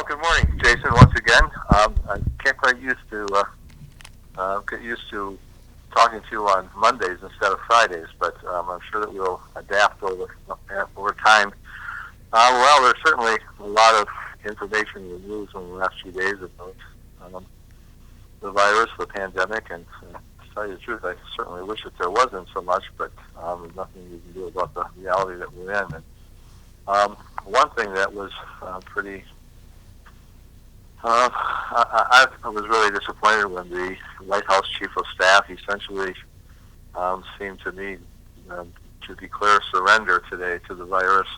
Good morning, Jason. Once again, I can't quite get used to talking to you on Mondays instead of Fridays, but I'm sure that we'll adapt over time. Well, there's certainly a lot of information in the news in the last few days about the virus, the pandemic, and to tell you the truth, I certainly wish that there wasn't so much, but there's nothing you can do about the reality that we're in. And one thing that was pretty I was really disappointed when the White House Chief of Staff essentially seemed to me to declare surrender today to the virus,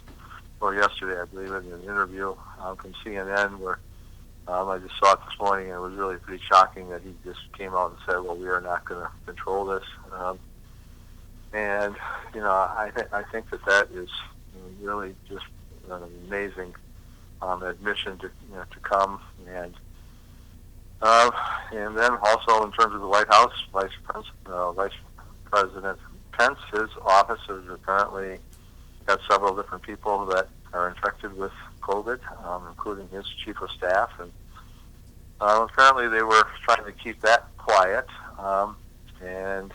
or yesterday, I believe, in an interview from CNN where I just saw it this morning, and it was really pretty shocking that he just came out and said, well, we are not going to control this. And, I think that is really just an amazing admission to come, and then also in terms of the White House, Vice President Pence, his office has apparently got several different people that are infected with COVID, including his chief of staff, and apparently they were trying to keep that quiet, and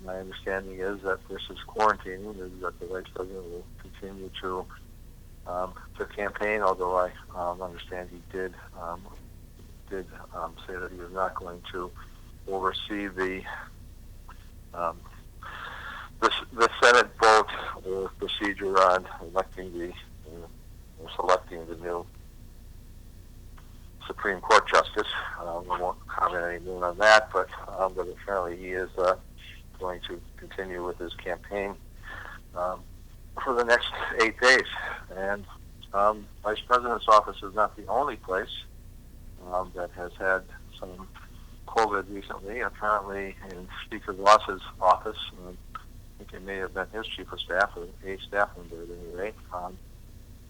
my understanding is that this is quarantining, is that the Vice President will continue to campaign, although I understand he did say that he was not going to oversee the Senate vote or procedure on selecting the new Supreme Court justice. We won't comment any more on that, but apparently he is going to continue with his campaign for the next 8 days. And Vice President's office is not the only place that has had some COVID recently. Apparently in Speaker Ross's office, I think it may have been his chief of staff or a staff member at any rate,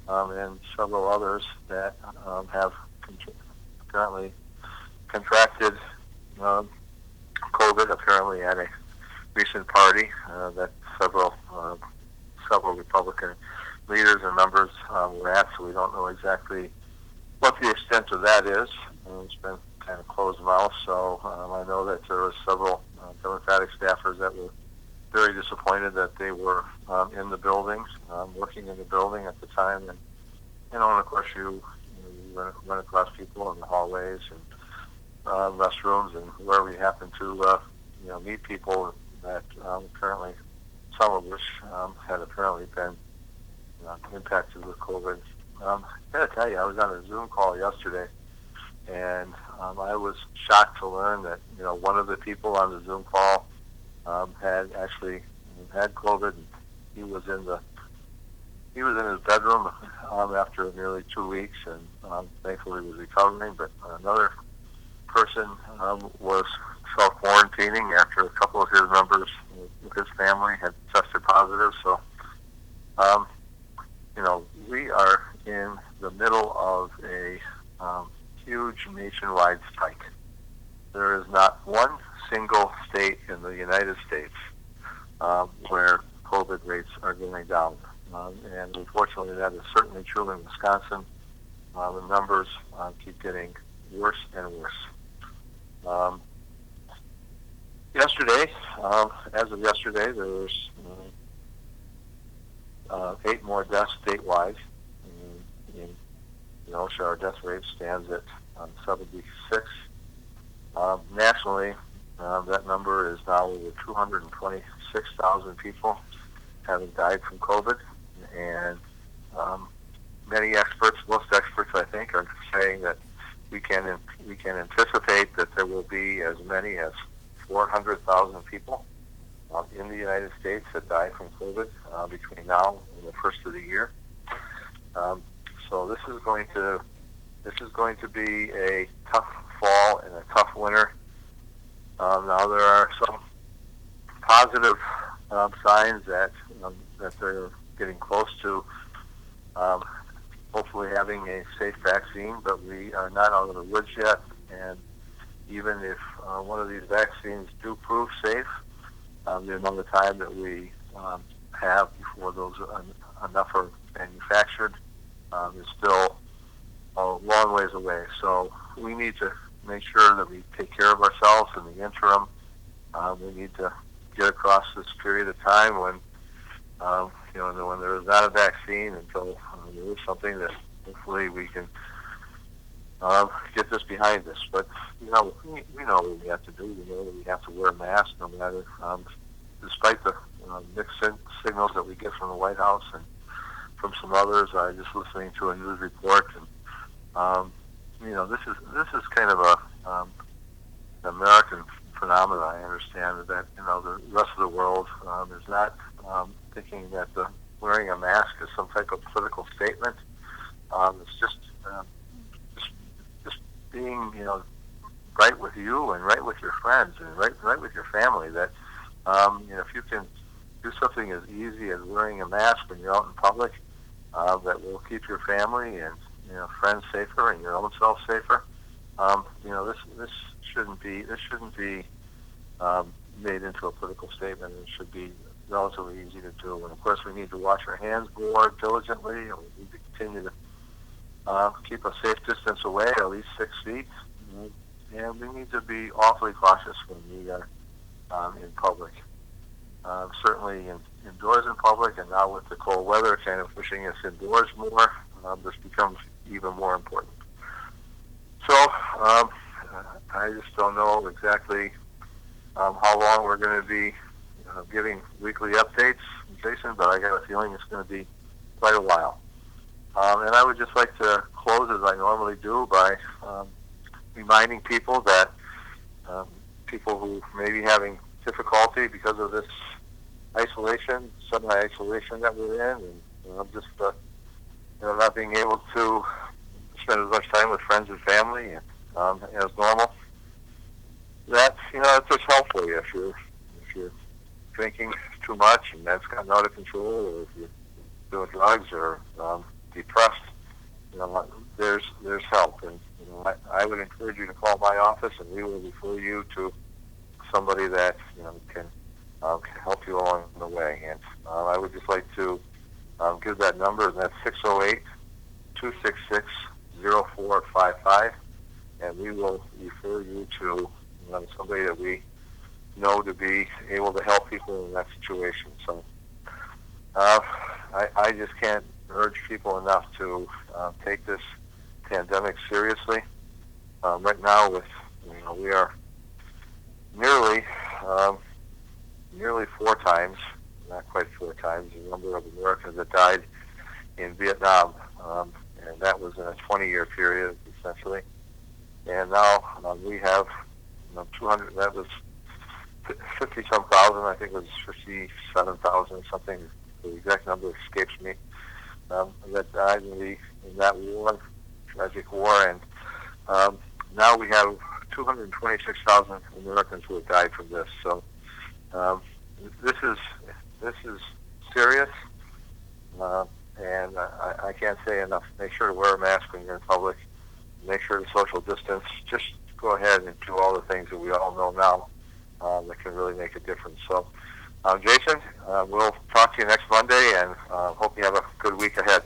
and several others that have apparently contracted COVID, apparently at a recent party that several Republican leaders and members were at, so we don't know exactly what the extent of that is. It's been kind of closed mouth, so I know that there were several Democratic staffers that were very disappointed that they were in the buildings, working in the building at the time, and of course you run across people in the hallways and restrooms and wherever you happen to meet people that apparently, some of which had apparently been impacted with COVID. I got to tell you, I was on a Zoom call yesterday, and I was shocked to learn that one of the people on the Zoom call had actually had COVID. And he was in his bedroom after nearly 2 weeks, and thankfully was recovering. But another person was self-quarantining after a couple of his members of his family had tested positive. So, we are in the middle of a huge nationwide spike. There is not one single state in the United States where COVID rates are going down. And unfortunately, that is certainly true in Wisconsin. The numbers keep getting worse and worse. Yesterday, as of yesterday, there was 8 more deaths statewide. Our death rate stands at 76. Nationally, that number is now over 226,000 people having died from COVID, and most experts, I think, are saying that we can anticipate that there will be as many as 400,000 people in the United States that die from COVID between now and the first of the year. So this is going to be a tough fall and a tough winter. Now there are some positive signs that they're getting close to hopefully having a safe vaccine, but we are not out of the woods yet. And even if one of these vaccines do prove safe, the amount of time that we have before enough are manufactured is still long ways away. So we need to make sure that we take care of ourselves in the interim. We need to get across this period of time when, when there is not a vaccine until there is something that hopefully we can get this behind us. But, we know what we have to do. We know that we have to wear a mask no matter, despite the mixed signals that we get from the White House and from some others. I just listening to a news report, and this is kind of a American phenomenon. I understand that the rest of the world is not thinking that wearing a mask is some type of political statement. It's just being right with you and right with your friends and right with your family. That if you can do something as easy as wearing a mask when you're out in public, that will keep your family and friends safer and your own self safer. This shouldn't be made into a political statement. It should be relatively easy to do. And of course, we need to wash our hands more diligently, and we need to continue to keep a safe distance away, at least 6 feet. And we need to be awfully cautious when we are in public. Certainly indoors in public, and now with the cold weather kind of pushing us indoors more, this becomes even more important. So I just don't know exactly how long we're going to be giving weekly updates, Jason, but I got a feeling it's going to be quite a while. And I would just like to close, as I normally do, by reminding people that people who may be having difficulty because of this semi-isolation that we're in, and just not being able to spend as much time with friends and family as normal. That's it's just helpful if you're drinking too much and that's gotten out of control, or if you're doing drugs or depressed. There's help, and I would encourage you to call my office, and we will refer you to somebody that can help you along the way. And I would just like to give that number, and that's 608-266-0455, and we will refer you to somebody that we know to be able to help people in that situation. So I just can't urge people enough to take this pandemic seriously. Right now, we are nearly 4 times, not quite 4 times, the number of Americans that died in Vietnam, and that was in a 20-year period, essentially. And now we have 200. That was 50-some thousand. I think it was 57,000 something. The exact number escapes me. That died in that war, tragic war, and now we have 226,000 Americans who have died from this. So this is serious, and I can't say enough. Make sure to wear a mask when you're in public. Make sure to social distance. Just go ahead and do all the things that we all know now that can really make a difference. So, Jason, we'll talk to you next Monday, and hope you have a good week ahead.